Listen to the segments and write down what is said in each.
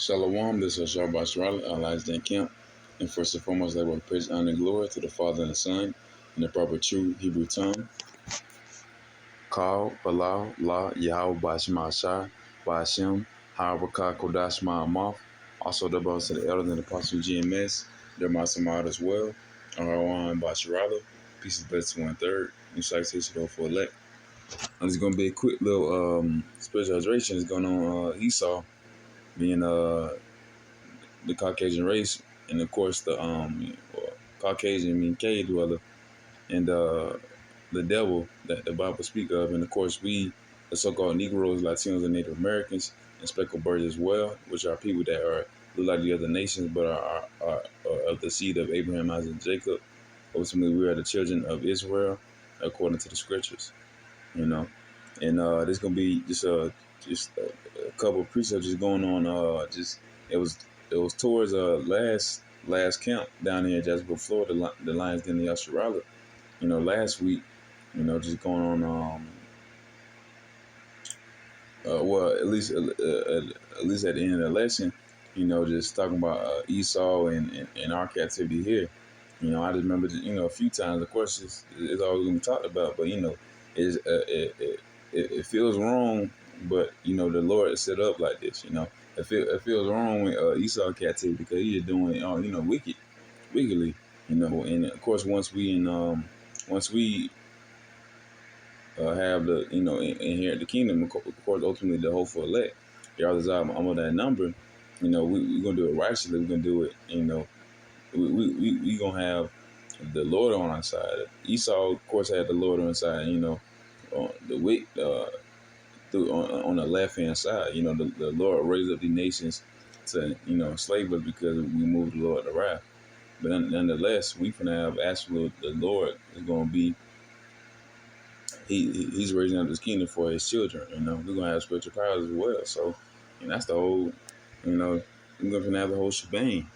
Shalom, this is Shabbat Shalom, allies Dan Camp. And first and foremost, I will praise, honor, and glory to the Father and the Son in the proper true Hebrew tongue. Kal, Balah, La, Yahweh, Bashma Shai, Bashim, Harabaka, Kodash, Ma'amoth. Also, the boss of the elders and the apostle GMS, their Masamad as well. Arawan, Basharala, peace and blessings to 1/3. New citation for elect. And it's going to be a quick little spiritual hydration that's going on Esau being the Caucasian race, and of course the Caucasian mean cave dweller, and the devil that the Bible speak of, and of course we, the so-called Negroes, Latinos, and Native Americans, and speckled birds as well, which are people that are look like the other nations, but are of the seed of Abraham, Isaac, and Jacob. Ultimately, we are the children of Israel, according to the scriptures. You know, and there's gonna be just a couple of precepts just going on. Just it was towards last camp down here in Jasper, Florida, the Lions Den the Australia. You know, last week, you know, just going on. Well, at least at the end of the lesson, you know, just talking about Esau and our captivity here. You know, I just remember, you know, a few times. Of course, it's always going to be talked about, but you know, it's, it feels wrong. But you know, the Lord is set up like this. You know, it feels wrong with Esau captivity because he is doing, you know, wickedly. You know, and of course, once we have the, you know, inherit the kingdom, of course, ultimately the hopeful elect, I'm on that number. You know, we're gonna do it righteously. We're gonna do it. You know, we gonna have the Lord on our side. Esau, of course, had the Lord on his side. You know, on the wick on the left hand side. You know, the Lord raised up the nations to, you know, enslave us because we moved the Lord to wrath. But nonetheless, we can have absolute. The Lord is gonna be. He's raising up his kingdom for his children. You know, we're gonna have spiritual powers as well. So, and that's the whole. You know, we're gonna have the whole shebang.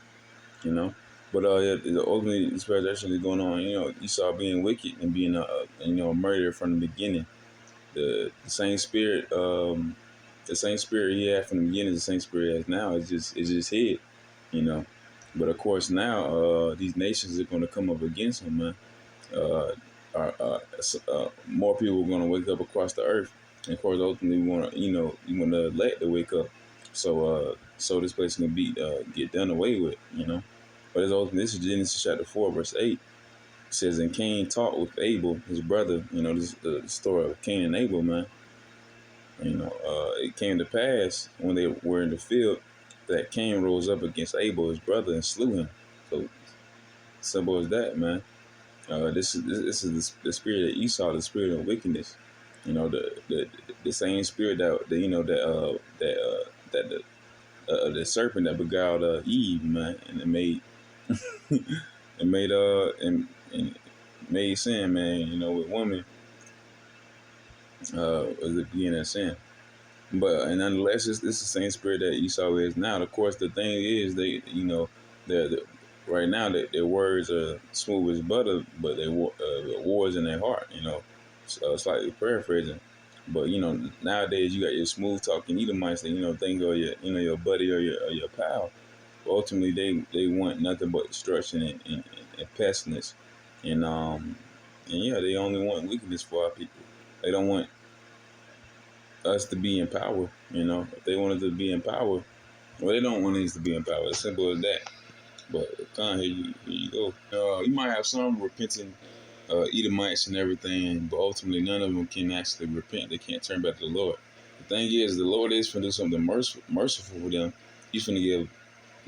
You know. But yeah, the ultimate inspiration is going on. You know, Esau being wicked and being you know, a murderer from the beginning. The same spirit, the same spirit he had from the beginning, the same spirit he has now. It's just hid. You know. But of course now, these nations are going to come up against him, man. Uh, More people are going to wake up across the earth, and of course, ultimately, we want to, you know, you want to let the wake up. So this place is going to be get done away with. You know. But it's ultimately, this is Genesis chapter 4, verse 8. It says, and Cain talked with Abel, his brother. You know, this is the story of Cain and Abel, man. You know, it came to pass when they were in the field that Cain rose up against Abel, his brother, and slew him. So simple as that, man. This is the spirit of Esau, the spirit of wickedness. You know, the same spirit that you know that the serpent that beguiled Eve, man, and it made it made and made sin, man. You know, with women, was it being that sin? But and nonetheless, it's the same spirit that Esau is now. Of course, the thing is, they, you know, the right now their words are smooth as butter, but they wars in their heart. You know, slightly paraphrasing. But you know, nowadays you got your smooth talking Edomites that, you know, think of your, you know, your buddy or your pal. But ultimately, they want nothing but destruction and pestilence, and yeah, they only want wickedness for our people. They don't want us to be in power. You know, if they wanted to be in power, well, they don't want us to be in power. As simple as that. But here you go. You might have some repenting Edomites and everything, but ultimately none of them can actually repent. They can't turn back to the Lord. The thing is, the Lord is going to do something merciful for them. He's going to give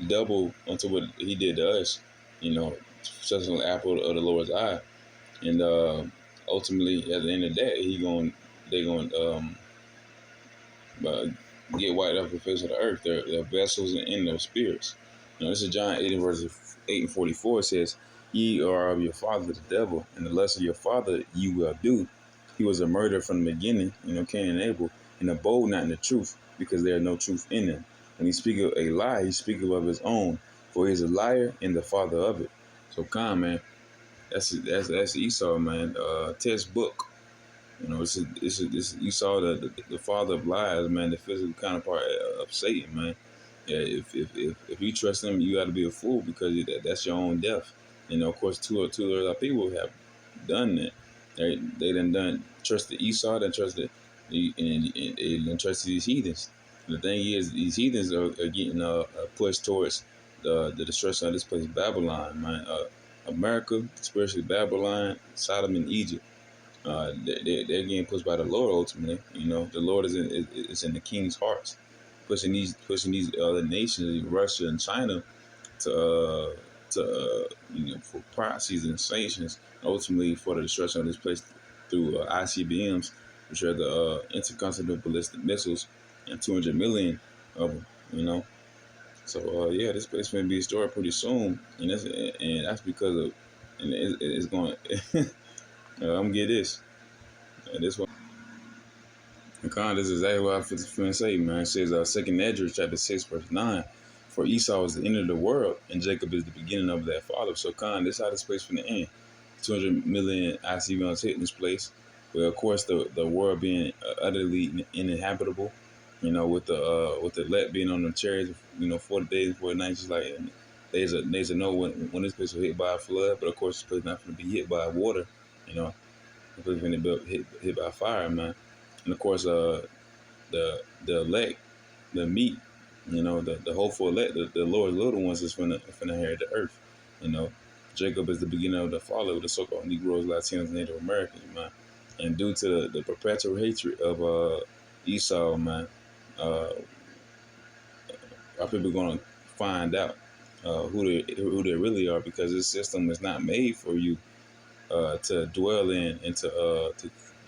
double unto what he did to us. You know, such an apple of the Lord's eye. And ultimately, at the end of that, they're going get wiped off the face of the earth. Their vessels and their spirits. You know, this is John 8 verse 8 and 44. It says, ye are of your father the devil, and the lust of your father you will do. He was a murderer from the beginning, you know, Cain and Abel, and abode not in the truth, because there is no truth in him. When he speaketh a lie, he speaketh of his own, for he is a liar and the father of it. So man, that's Esau, man. Textbook. You know, this is Esau, the father of lies, man, the physical counterpart of Satan, man. Yeah, if you trust them, you got to be a fool because that's your own death. Of course, two other people have done that. They done trusted Esau, then trusted and then trusted these heathens. The thing is, these heathens are getting pushed towards the destruction of this place, Babylon, man. America, especially Babylon, Sodom, and Egypt. They're getting pushed by the Lord ultimately. The Lord is in the king's hearts, pushing these other nations, Russia and China, to for proxies and sanctions, ultimately for the destruction of this place through ICBMs, which are the intercontinental ballistic missiles, and 200 million of them. So yeah, this place going to be destroyed pretty soon, and that's because of and it's going. I'm gonna get this. This one. And Con, this is exactly what I was going to say, man. It says, 2nd Ezra, chapter 6, verse 9. For Esau is the end of the world, and Jacob is the beginning of their father. So, Con, this is how this place from the end. 200 million ICBMs hitting this place. Well, of course, the world being utterly uninhabitable. With the let being on the chariots. 40 days and 40 nights. Just like there's a know when this place will hit by a flood, but of course, this place not going to be hit by water. You know, this place going to be hit by fire, man. And of course, the elect, the meat, the hopeful elect, the Lord's little ones is finna inherit the earth. You know, Jacob is the beginning of the fall of the so-called Negroes, Latinos, Native Americans, man. And due to the perpetual hatred of Esau, man, uh, our people are gonna find out who they really are, because this system is not made for you to dwell in and to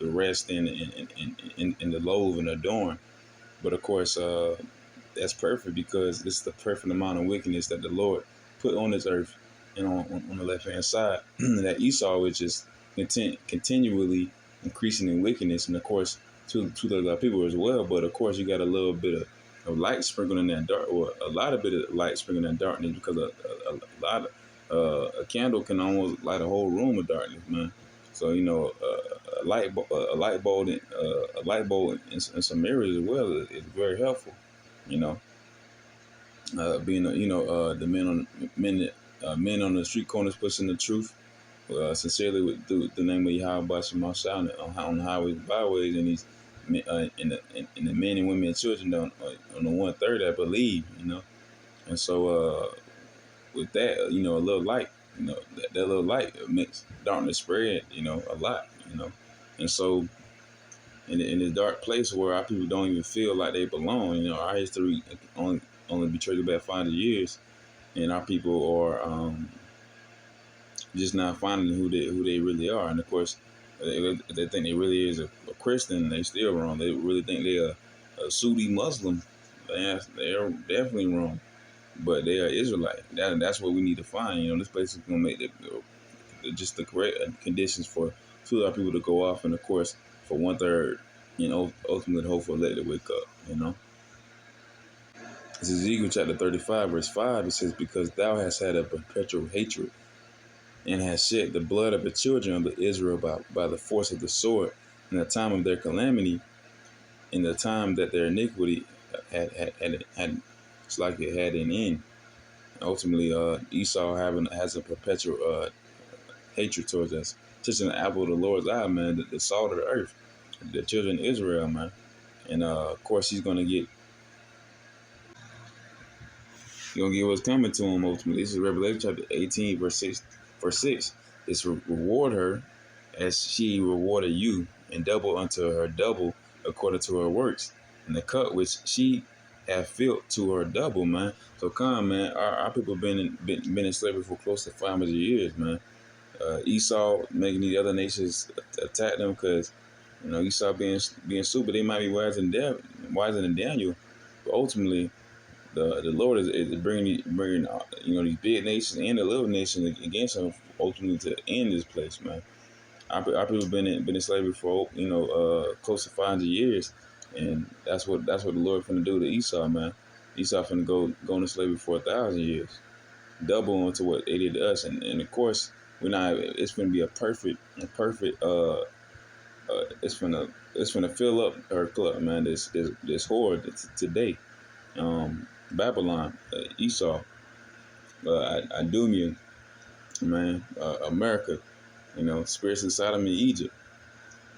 rest in the loathe and adorn. But of course, that's perfect because it's the perfect amount of wickedness that the Lord put on this earth and on the left hand side. That Esau, which is continually increasing in wickedness, and of course, to the people as well. But of course, you got a little bit of light sprinkled in that dark, or a lot of bit of light sprinkled in that darkness, because a lot of a candle can almost light a whole room of darkness, man. So a light bulb in some areas as well is very helpful. You know, being the men on the street corners pushing the truth sincerely with the name of Yahweh Bashim Shah on the highways and byways, and these and the men and women and children on the 1/3 that believe. And so with that, a little light, that little light makes darkness spread, a lot, and so in this dark place where our people don't even feel like they belong. Our history only be traced back 500 years, and our people are just not finding who they really are. And of course, they think they really is a Christian. They still wrong. They really think they're a Sunni Muslim. They're definitely wrong. But they are Israelite. That's what we need to find. This place is gonna make just the correct conditions for two of our people to go off, and of course for 1/3, ultimately hope for let it wake up. This is Ezekiel chapter 35, verse 5. It says, "Because thou hast had a perpetual hatred, and hast shed the blood of the children of Israel by the force of the sword, in the time of their calamity, in the time that their iniquity had it's like it had an end." Ultimately, Esau has a perpetual hatred towards us, touching the apple of the Lord's eye, man, the salt of the earth, the children of Israel, man. And of course, he's gonna get what's coming to him ultimately. This is Revelation chapter 18, verse 6. Verse 6. It's reward her as she rewarded you, and double unto her double according to her works, and the cut which she have filled to her double, man. So come, man. Our people been in slavery for close to 500 years, man. Esau making these other nations attack them because Esau being stupid. They might be wiser than Daniel, but ultimately the Lord is bringing these big nations and the little nations against him, ultimately to end this place, man. Our people been in slavery for close to 500 years, and that's what the Lord finna do to Esau, man. Esau finna go into slavery for 1,000 years, double onto what they did to us, and of course we're not. It's gonna be a perfect. It's gonna fill up her club, man. This horde today. Babylon, Esau, Idumea, man, America, spirits of Sodom and Egypt.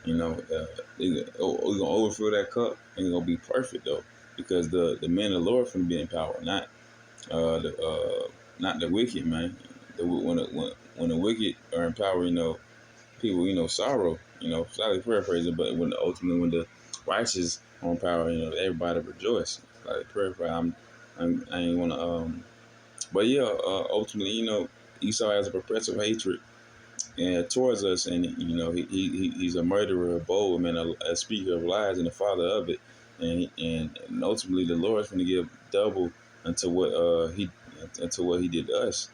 We're gonna overfill that cup and it's gonna be perfect though, because the men of the Lord from be in power, not the wicked, man. When the wicked are in power, people, sorrow, slightly paraphrasing, but when the righteous are in power, everybody rejoice. Like paraphrase, I ain't wanna but yeah, ultimately, Esau has a perpetual hatred and towards us, and he's a murderer, a bold man, a speaker of lies, and the father of it, and ultimately the Lord's going to give double unto what he did to us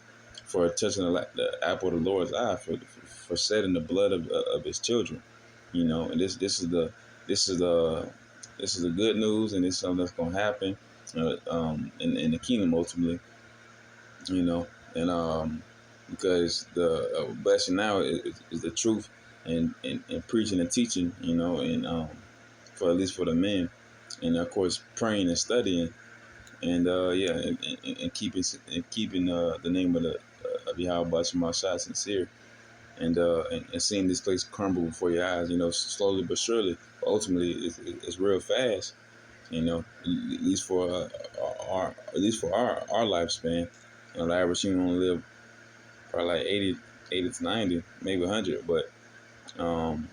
for touching the apple of the Lord's eye, for shedding the blood of his children, and this is the this is the good news, and it's something that's going to happen, in the kingdom ultimately, you know, and because the blessing now is the truth, and preaching and teaching, and for at least for the men, and of course praying and studying, and yeah, and keeping the name of Yahweh Shema Shai sincere, and seeing this place crumble before your eyes, slowly but surely. But ultimately, it's real fast, at least for our lifespan. The average human only live probably like 80 to 90, maybe 100, but um,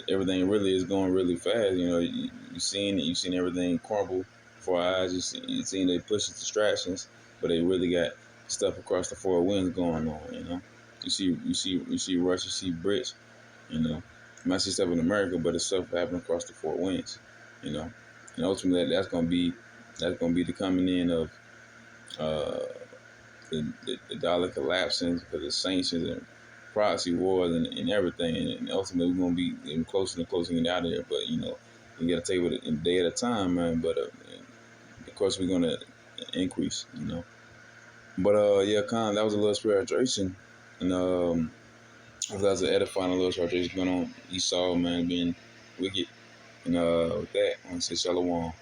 everything really is going really fast. You seen it, you seen everything crumble before our eyes. You seen they pushing distractions, but they really got stuff across the four winds going on. You see Russia, you see Brits. You might see stuff in America, but it's stuff happening across the four winds. And ultimately that's gonna be the coming in of uh, the dollar collapsing because of sanctions and proxy wars and everything. And ultimately, we're going to be getting closer and closer to get out of there. But, we got to take it a day at a time, man. But, of course, we're going to increase. But, yeah, that was a little spiritualization. And that was an edifying little spiritualization going on. Esau, man, being wicked. And with that, I want to say shalom.